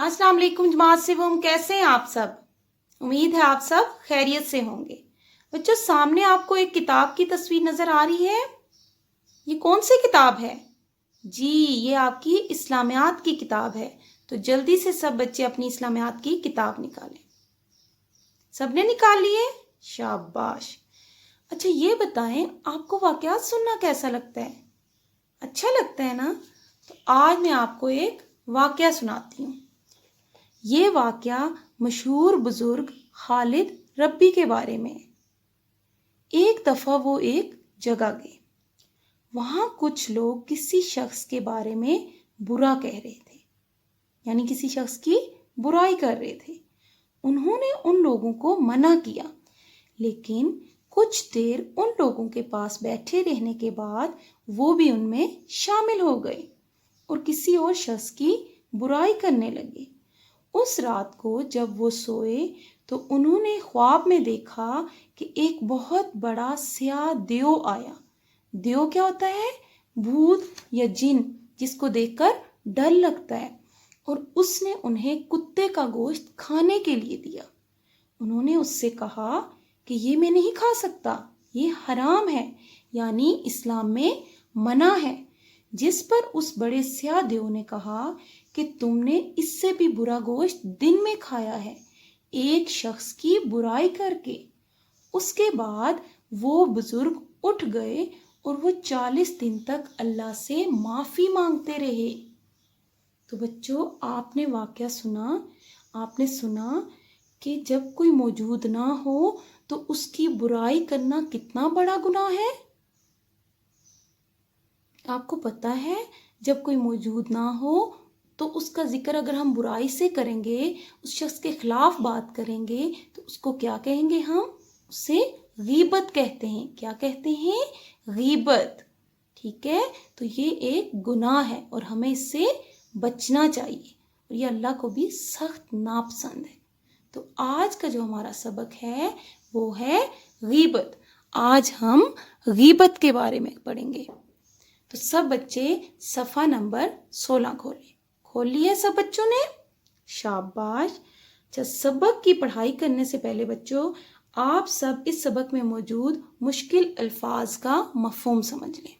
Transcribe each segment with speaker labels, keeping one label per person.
Speaker 1: अस्सलाम वालेकुम जमात से वो हम कैसे हैं आप सब। उम्मीद है आप सब खैरियत से होंगे। बच्चों, सामने आपको एक किताब की तस्वीर नजर आ रही है। ये कौन सी किताब है? जी, ये आपकी इस्लामियात की किताब है। तो जल्दी से सब बच्चे अपनी इस्लामियात की किताब निकालें। सबने निकाल लिए? शाबाश। अच्छा, ये बताएं आपको वाकयात सुनना कैसा लगता है? अच्छा लगता है ना? तो आज मैं आपको एक वाकया सुनाती हूँ। ये वाकया मशहूर बुजुर्ग खालिद रब्बी के बारे में है। एक दफ़ा वो एक जगह गए। वहाँ कुछ लोग किसी शख्स के बारे में बुरा कह रहे थे, यानी किसी शख्स की बुराई कर रहे थे। उन्होंने उन लोगों को मना किया, लेकिन कुछ देर उन लोगों के पास बैठे रहने के बाद वो भी उनमें शामिल हो गए और किसी और शख्स की बुराई करने लगे। उस रात को जब वो सोए तो उन्होंने ख्वाब में देखा कि एक बहुत बड़ा स्याह देव आया। देव क्या होता है? भूत या जिन, जिसको देखकर डर लगता है। और उसने उन्हें कुत्ते का गोश्त खाने के लिए दिया। उन्होंने उससे कहा कि ये मैं नहीं खा सकता, ये हराम है, यानी इस्लाम में मना है। जिस पर उस बड़े स्याह देव ने कहा कि तुमने इससे भी बुरा गोश्त दिन में खाया है, एक शख्स की बुराई करके। उसके बाद वो बुजुर्ग उठ गए और वो 40 दिन तक अल्लाह से माफ़ी मांगते रहे। तो बच्चों, आपने वाकया सुना, आपने सुना कि जब कोई मौजूद ना हो तो उसकी बुराई करना कितना बड़ा गुनाह है। आपको पता है, जब कोई मौजूद ना हो तो उसका जिक्र अगर हम बुराई से करेंगे, उस शख्स के खिलाफ बात करेंगे, तो उसको क्या कहेंगे? हम उसे गीबत कहते हैं। क्या कहते हैं? गीबत। ठीक है, तो ये एक गुनाह है और हमें इससे बचना चाहिए, और ये अल्लाह को भी सख्त नापसंद है। तो आज का जो हमारा सबक है वो है गीबत। आज हम गीबत के बारे में पढ़ेंगे। तो सब बच्चे सफ़ा नंबर 16 खोल लिया सब बच्चों ने? शाबाश। अच्छा, सबक की पढ़ाई करने से पहले बच्चों, आप सब इस सबक में मौजूद मुश्किल अल्फाज का मफहूम समझ लें।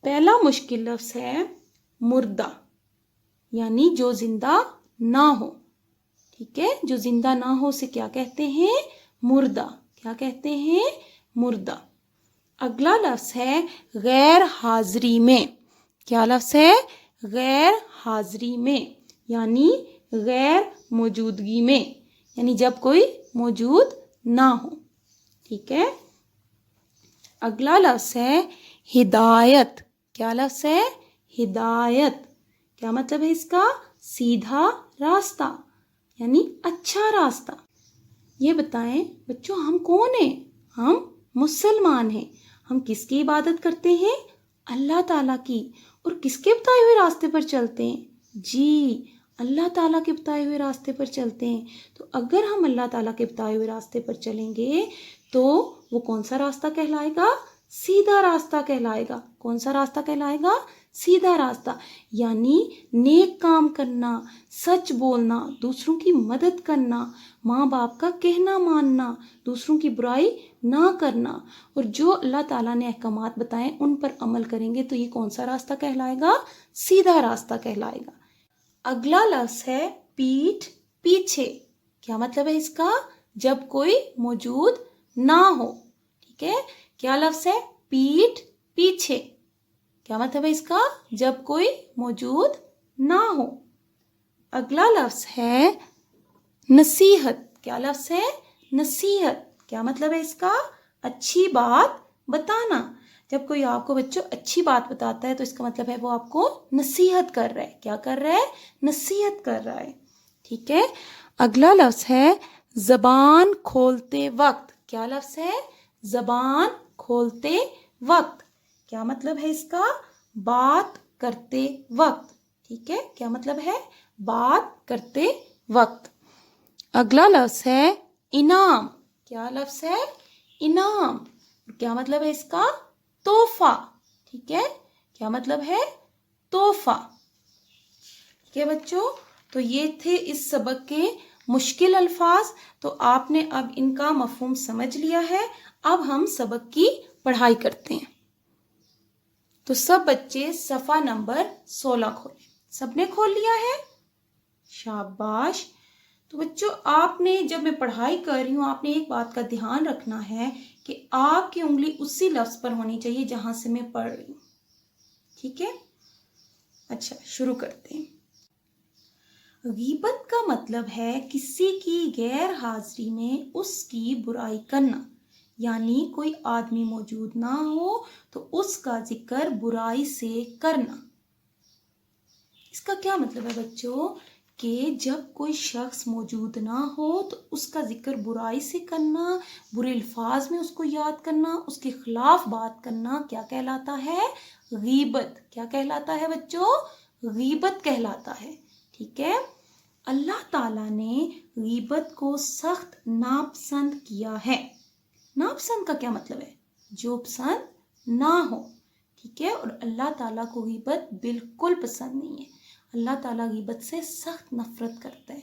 Speaker 1: पहला मुश्किल लफ्ज है मुर्दा, यानी जो जिंदा ना हो। ठीक है, जो जिंदा ना हो उसे क्या कहते हैं? मुर्दा। क्या कहते हैं? मुर्दा। अगला लफ्ज है गैर हाजिरी में। क्या लफ्ज है? गैर हाजिरी में, यानी गैर मौजूदगी में, यानी जब कोई मौजूद ना हो। ठीक है। अगला लफ्ज है हिदायत। क्या लफ्ज है? हिदायत। क्या मतलब है इसका? सीधा रास्ता, यानी अच्छा रास्ता। ये बताएं बच्चों, हम कौन हैं? हम मुसलमान हैं। हम किसकी इबादत करते हैं? अल्लाह ताला की। और किसके बताए हुए रास्ते पर चलते हैं? जी, अल्लाह ताला के बताए हुए रास्ते पर चलते हैं। तो अगर हम अल्लाह ताला के बताए हुए रास्ते पर चलेंगे तो वो कौन सा रास्ता कहलाएगा? सीधा रास्ता कहलाएगा। कौन सा रास्ता कहलाएगा? सीधा रास्ता। यानी नेक काम करना, सच बोलना, दूसरों की मदद करना, माँ बाप का कहना मानना, दूसरों की बुराई ना करना, और जो अल्लाह ताला ने अहकामात बताए उन पर अमल करेंगे तो ये कौन सा रास्ता कहलाएगा? सीधा रास्ता कहलाएगा। अगला लफ्ज है पीठ पीछे। क्या मतलब है इसका? जब कोई मौजूद ना हो। ठीक है, क्या लफ्ज है? पीठ पीछे। क्या मतलब है इसका? जब कोई मौजूद ना हो। अगला लफ्ज है नसीहत। क्या लफ्ज है? नसीहत। क्या मतलब है इसका? अच्छी बात बताना। जब कोई आपको बच्चों अच्छी बात बताता है तो इसका मतलब है वो आपको नसीहत कर रहा है। क्या कर रहा है? नसीहत कर रहा है। ठीक है। अगला लफ्ज है जबान खोलते वक्त। क्या लफ्ज है? जबान खोलते वक्त। क्या मतलब है इसका? बात करते वक्त। ठीक है, क्या मतलब है? बात करते वक्त। अगला लफ्ज है इनाम। क्या लफ्ज है? इनाम। क्या मतलब है इसका? तोहफा। ठीक है, क्या मतलब है? तोहफा। ठीक है बच्चों, तो ये थे इस सबक के मुश्किल अल्फाज। तो आपने अब इनका मफहूम समझ लिया है। अब हम सबक की पढ़ाई करते हैं। तो सब बच्चे सफ़ा नंबर 16 खोलें। सबने खोल लिया है? शाबाश। तो बच्चों, आपने, जब मैं पढ़ाई कर रही हूँ, आपने एक बात का ध्यान रखना है कि आपकी उंगली उसी लफ्ज़ पर होनी चाहिए जहां से मैं पढ़ रही हूँ। ठीक है? अच्छा, शुरू करते हैं। गीबत का मतलब है किसी की गैर हाजिरी में उसकी बुराई करना, यानी कोई आदमी मौजूद ना हो तो उसका जिक्र बुराई से करना। इसका क्या मतलब है बच्चों कि जब कोई शख्स मौजूद ना हो तो उसका जिक्र बुराई से करना, बुरे अल्फाज में उसको याद करना, उसके खिलाफ बात करना क्या कहलाता है? गीबत। क्या कहलाता है बच्चों? गीबत कहलाता है। ठीक है? अल्लाह ताला ने गीबत को सख्त नापसंद किया है। नापसंद का क्या मतलब है? जो पसंद ना हो। ठीक है? और अल्लाह ताला को गीबत बिल्कुल पसंद नहीं है। अल्लाह ताला गीबत से सख्त नफरत करता है।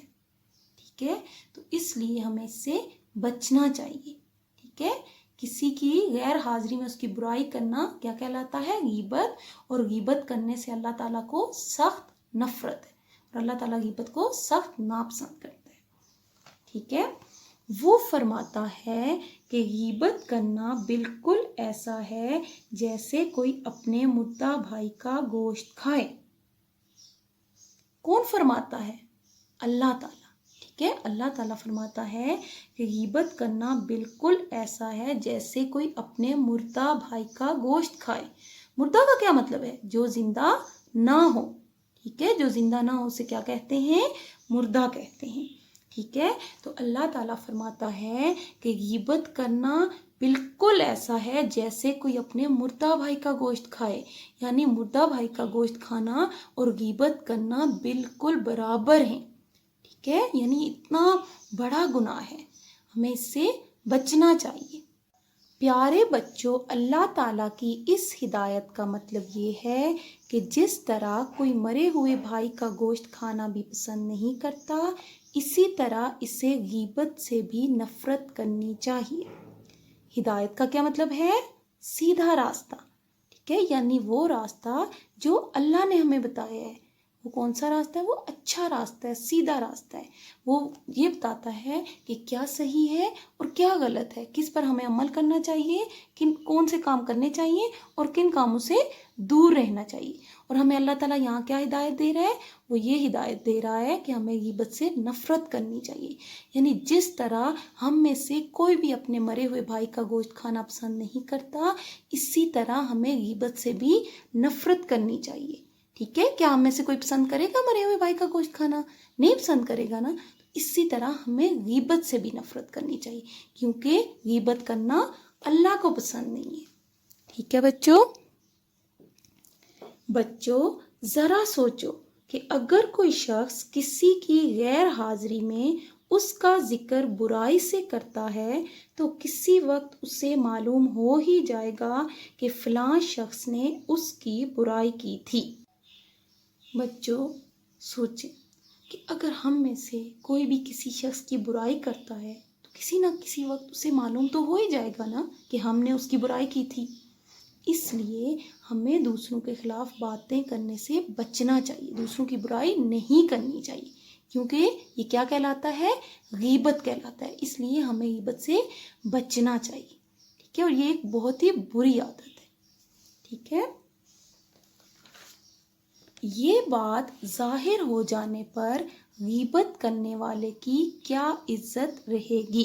Speaker 1: ठीक है? तो इसलिए हमें इससे बचना चाहिए। ठीक है? किसी की गैर हाजिरी में उसकी बुराई करना क्या कहलाता है? गीबत। और गीबत करने से अल्लाह ताला को सख्त नफरत है और अल्लाह ताला गीबत को सख्त नापसंद करता है। ठीक है? वो फरमाता है कि गीबत करना बिल्कुल ऐसा है जैसे कोई अपने मुर्दा भाई का गोश्त खाए। कौन फरमाता है? अल्लाह ताला। ठीक है? अल्लाह ताला फरमाता है कि गीबत करना बिल्कुल ऐसा है जैसे कोई अपने मुर्दा भाई का गोश्त खाए। मुर्दा का क्या मतलब है? जो जिंदा ना हो। ठीक है? जो जिंदा ना हो उसे क्या कहते हैं? मुर्दा कहते हैं। ठीक है? तो अल्लाह ताला फरमाता है कि गीबत करना बिल्कुल ऐसा है जैसे कोई अपने मुर्दा भाई का गोश्त खाए, यानी मुर्दा भाई का गोश्त खाना और गीबत करना बिल्कुल बराबर हैं। ठीक है? यानी इतना बड़ा गुनाह है, हमें इससे बचना चाहिए। प्यारे बच्चों, अल्लाह ताला की इस हिदायत का मतलब ये है कि जिस तरह कोई मरे हुए भाई का गोश्त खाना भी पसंद नहीं करता, इसी तरह इसे गीबत से भी नफरत करनी चाहिए। हिदायत का क्या मतलब है? सीधा रास्ता। ठीक है? यानी वो रास्ता जो अल्लाह ने हमें बताया है। वो कौन सा रास्ता है? वो अच्छा रास्ता है, सीधा रास्ता है। वो ये बताता है कि क्या सही है और क्या गलत है, किस पर हमें अमल करना चाहिए, किन कौन से काम करने चाहिए और किन कामों से दूर रहना चाहिए। और हमें अल्लाह ताला यहाँ क्या हिदायत दे रहा है? वो ये हिदायत दे रहा है कि हमें गीबत से नफरत करनी चाहिए। यानी जिस तरह हम में से कोई भी अपने मरे हुए भाई का गोश्त खाना पसंद नहीं करता, इसी तरह हमें गीबत से भी नफरत करनी चाहिए। ठीक है? क्या हम में से कोई पसंद करेगा मरे हुए भाई का गोश्त खाना? नहीं पसंद करेगा ना। तो इसी तरह हमें गीबत से भी नफरत करनी चाहिए, क्योंकि गीबत करना अल्लाह को पसंद नहीं है। ठीक है बच्चों? बच्चों, जरा सोचो कि अगर कोई शख्स किसी की गैर हाजिरी में उसका जिक्र बुराई से करता है तो किसी वक्त उसे मालूम हो ही जाएगा कि फलां शख्स ने उसकी बुराई की थी। बच्चों, सोचें कि अगर हम में से कोई भी किसी शख्स की बुराई करता है तो किसी ना किसी वक्त उसे मालूम तो हो ही जाएगा ना कि हमने उसकी बुराई की थी। इसलिए हमें दूसरों के खिलाफ बातें करने से बचना चाहिए, दूसरों की बुराई नहीं करनी चाहिए, क्योंकि ये क्या कहलाता है? गीबत कहलाता है। इसलिए हमें गीबत से बचना चाहिए। ठीक है? और ये एक बहुत ही बुरी आदत है। ठीक है? ये बात जाहिर हो जाने पर गीबत करने वाले की क्या इज्जत रहेगी?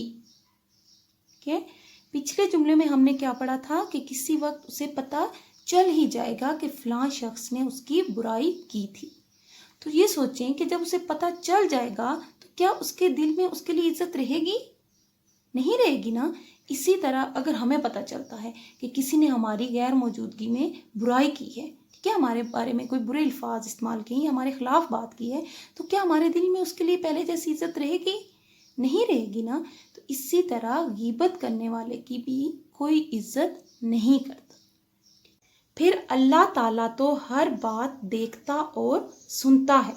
Speaker 1: ठीक है? पिछले जुमले में हमने क्या पढ़ा था कि किसी वक्त उसे पता चल ही जाएगा कि फलां शख्स ने उसकी बुराई की थी। तो ये सोचें कि जब उसे पता चल जाएगा तो क्या उसके दिल में उसके लिए इज्जत रहेगी? नहीं रहेगी ना। इसी तरह अगर हमें पता चलता है कि किसी ने हमारी गैर मौजूदगी में बुराई की है, ठीक है, हमारे बारे में कोई बुरे अल्फाज इस्तेमाल किए, हमारे खिलाफ बात की है, तो क्या हमारे दिल में उसके लिए पहले जैसी इज्जत रहेगी? नहीं रहेगी ना। तो इसी तरह गीबत करने वाले की भी कोई इज्जत नहीं करता। پھر اللہ تعالیٰ تو ہر بات دیکھتا اور سنتا ہے۔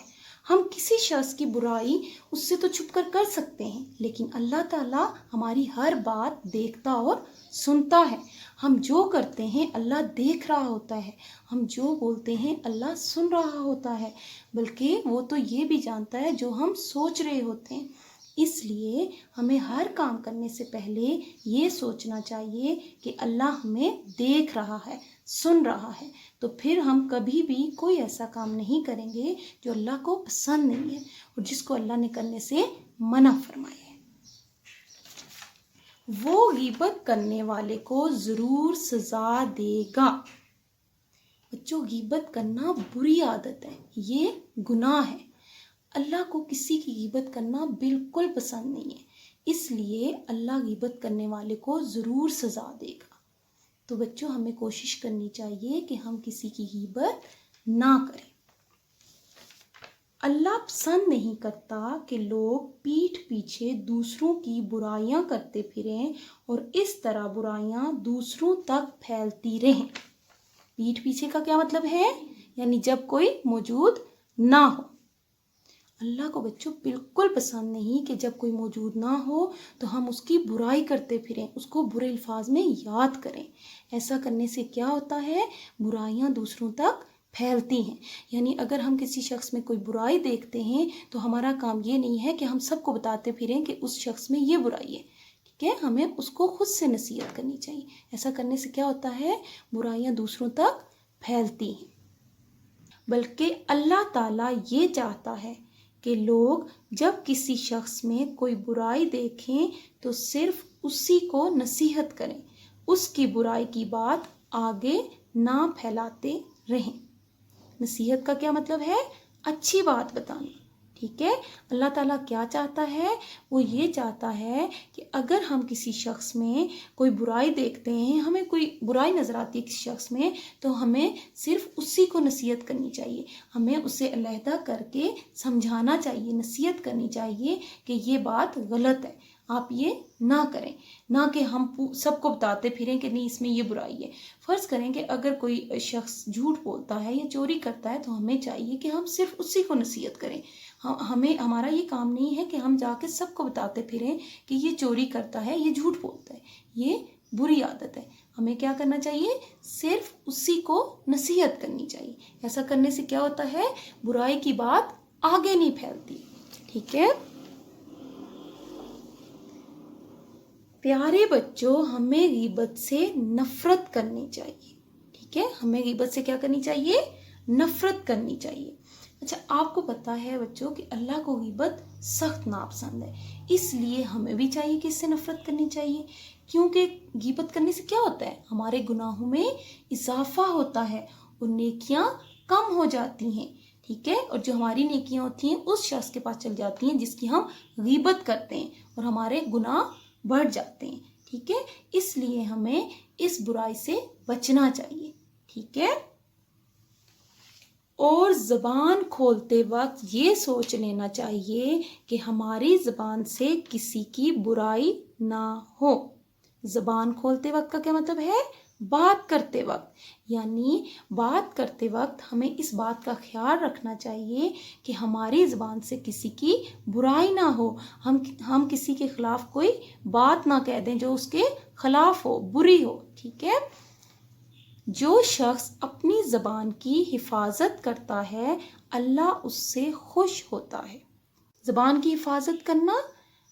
Speaker 1: ہم کسی شخص کی برائی اس سے تو چھپ کر سکتے ہیں، لیکن اللہ تعالیٰ ہماری ہر بات دیکھتا اور سنتا ہے۔ ہم جو کرتے ہیں اللہ دیکھ رہا ہوتا ہے، ہم جو بولتے ہیں اللہ سن رہا ہوتا ہے، بلکہ وہ تو یہ بھی جانتا ہے جو ہم سوچ رہے ہوتے ہیں۔ اس لیے ہمیں ہر کام کرنے سے پہلے یہ سوچنا چاہیے کہ اللہ ہمیں دیکھ رہا ہے، سن رہا ہے، تو پھر ہم کبھی بھی کوئی ایسا کام نہیں کریں گے جو اللہ کو پسند نہیں ہے اور جس کو اللہ نے کرنے سے منع فرمایا ہے۔ وہ غیبت کرنے والے کو ضرور سزا دے گا۔ بچوں، غیبت کرنا بری عادت ہے، یہ گناہ ہے۔ اللہ کو کسی کی غیبت کرنا بالکل پسند نہیں ہے، اس لیے اللہ غیبت کرنے والے کو ضرور سزا دے گا۔ تو بچوں، ہمیں کوشش کرنی چاہیے کہ ہم کسی کی غیبت نہ کریں۔ اللہ پسند نہیں کرتا کہ لوگ پیٹھ پیچھے دوسروں کی برائیاں کرتے پھریں اور اس طرح برائیاں دوسروں تک پھیلتی رہیں۔ پیٹھ پیچھے کا کیا مطلب ہے؟ یعنی جب کوئی موجود نہ ہو۔ اللہ کو بچوں بالکل پسند نہیں کہ جب کوئی موجود نہ ہو تو ہم اس کی برائی کرتے پھریں، اس کو برے الفاظ میں یاد کریں۔ ایسا کرنے سے کیا ہوتا ہے؟ برائیاں دوسروں تک پھیلتی ہیں۔ یعنی اگر ہم کسی شخص میں کوئی برائی دیکھتے ہیں تو ہمارا کام یہ نہیں ہے کہ ہم سب کو بتاتے پھریں کہ اس شخص میں یہ برائی ہے، ٹھیک ہے؟ ہمیں اس کو خود سے نصیحت کرنی چاہیے۔ ایسا کرنے سے کیا ہوتا ہے؟ برائیاں دوسروں تک پھیلتی ہیں۔ بلکہ اللہ تعالیٰ یہ چاہتا ہے کہ لوگ جب کسی شخص میں کوئی برائی دیکھیں تو صرف اسی کو نصیحت کریں، اس کی برائی کی بات آگے نہ پھیلاتے رہیں۔ نصیحت کا کیا مطلب ہے؟ اچھی بات بتانا، ٹھیک ہے؟ اللہ تعالیٰ کیا چاہتا ہے؟ وہ یہ چاہتا ہے کہ اگر ہم کسی شخص میں کوئی برائی دیکھتے ہیں، ہمیں کوئی برائی نظر آتی ہے کسی شخص میں، تو ہمیں صرف اسی کو نصیحت کرنی چاہیے، ہمیں اسے علیحدہ کر کے سمجھانا چاہیے، نصیحت کرنی چاہیے کہ یہ بات غلط ہے، آپ یہ نہ کریں، نہ کہ ہم سب کو بتاتے پھریں کہ نہیں اس میں یہ برائی ہے۔ فرض کریں کہ اگر کوئی شخص جھوٹ بولتا ہے یا چوری کرتا ہے تو ہمیں چاہیے کہ ہم صرف اسی کو نصیحت کریں۔ ہمارا یہ کام نہیں ہے کہ ہم جا کے سب کو بتاتے پھریں کہ یہ چوری کرتا ہے، یہ جھوٹ بولتا ہے، یہ بری عادت ہے۔ ہمیں کیا کرنا چاہیے؟ صرف اسی کو نصیحت کرنی چاہیے۔ ایسا کرنے سے کیا ہوتا ہے؟ برائی کی بات آگے نہیں پھیلتی، ٹھیک ہے؟ پیارے بچوں، ہمیں غیبت سے نفرت کرنی چاہیے، ٹھیک ہے؟ ہمیں غیبت سے کیا کرنی چاہیے؟ نفرت کرنی چاہیے۔ اچھا، آپ کو پتا ہے بچوں کہ اللہ کو غیبت سخت ناپسند ہے، اس لیے ہمیں بھی چاہیے کہ اس سے نفرت کرنی چاہیے، کیونکہ غیبت کرنے سے کیا ہوتا ہے؟ ہمارے گناہوں میں اضافہ ہوتا ہے اور نیکیاں کم ہو جاتی ہیں، ٹھیک ہے؟ اور جو ہماری نیکیاں ہوتی ہیں اس شخص کے پاس چل جاتی ہیں جس کی ہم غیبت کرتے ہیں، اور ہمارے گناہ بڑھ جاتے ہیں، ٹھیک ہے؟ اس لیے ہمیں اس برائی سے بچنا چاہیے، ٹھیک ہے؟ اور زبان کھولتے وقت یہ سوچ لینا چاہیے کہ ہماری زبان سے کسی کی برائی نہ ہو۔ زبان کھولتے وقت کا کیا مطلب ہے؟ بات کرتے وقت، یعنی بات کرتے وقت ہمیں اس بات کا خیال رکھنا چاہیے کہ ہماری زبان سے کسی کی برائی نہ ہو، ہم کسی کے خلاف کوئی بات نہ کہہ دیں جو اس کے خلاف ہو، بری ہو، ٹھیک ہے؟ جو شخص اپنی زبان کی حفاظت کرتا ہے اللہ اس سے خوش ہوتا ہے۔ زبان کی حفاظت کرنا،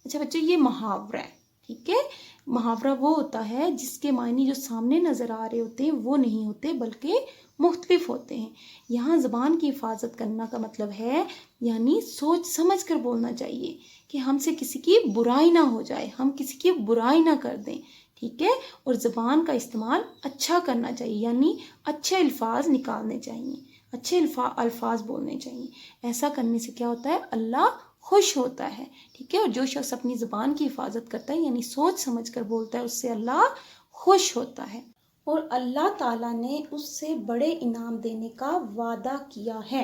Speaker 1: اچھا بچوں، یہ محاورہ ہے، ٹھیک ہے؟ محاورہ وہ ہوتا ہے جس کے معنی جو سامنے نظر آ رہے ہوتے ہیں وہ نہیں ہوتے بلکہ مختلف ہوتے ہیں۔ یہاں زبان کی حفاظت کرنا کا مطلب ہے یعنی سوچ سمجھ کر بولنا چاہیے کہ ہم سے کسی کی برائی نہ ہو جائے، ہم کسی کی برائی نہ کر دیں، ٹھیک ہے؟ اور زبان کا استعمال اچھا کرنا چاہیے، یعنی اچھے الفاظ نکالنے چاہیے، اچھے الفاظ بولنے چاہیے۔ ایسا کرنے سے کیا ہوتا ہے؟ اللہ خوش ہوتا ہے، ٹھیک ہے؟ اور جو شخص اپنی زبان کی حفاظت کرتا ہے یعنی سوچ سمجھ کر بولتا ہے اس سے اللہ خوش ہوتا ہے، اور اللہ تعالیٰ نے اس سے بڑے انعام دینے کا وعدہ کیا ہے۔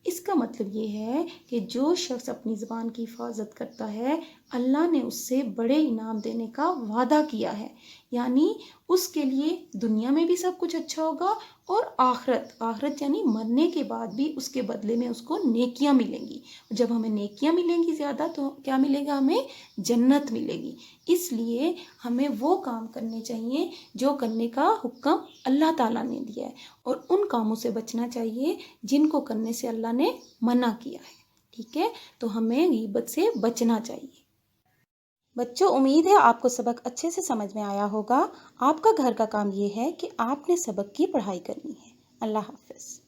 Speaker 1: اس کا مطلب یہ ہے کہ جو شخص اپنی زبان کی حفاظت کرتا ہے اللہ نے اس سے بڑے انعام دینے کا وعدہ کیا ہے، یعنی اس کے لیے دنیا میں بھی سب کچھ اچھا ہوگا، اور آخرت یعنی مرنے کے بعد بھی اس کے بدلے میں اس کو نیکیاں ملیں گی۔ جب ہمیں نیکیاں ملیں گی زیادہ تو کیا ملے گا؟ ہمیں جنت ملے گی۔ اس لیے ہمیں وہ کام کرنے چاہیے جو کرنے کا حکم اللہ تعالیٰ نے دیا ہے، اور ان کاموں سے بچنا چاہیے جن کو کرنے سے اللہ نے منع کیا ہے، ٹھیک ہے؟ تو ہمیں غیبت سے بچنا چاہیے۔ بچوں، امید ہے آپ کو سبق اچھے سے سمجھ میں آیا ہوگا۔ آپ کا گھر کا کام یہ ہے کہ آپ نے سبق کی پڑھائی کرنی ہے۔ اللہ حافظ۔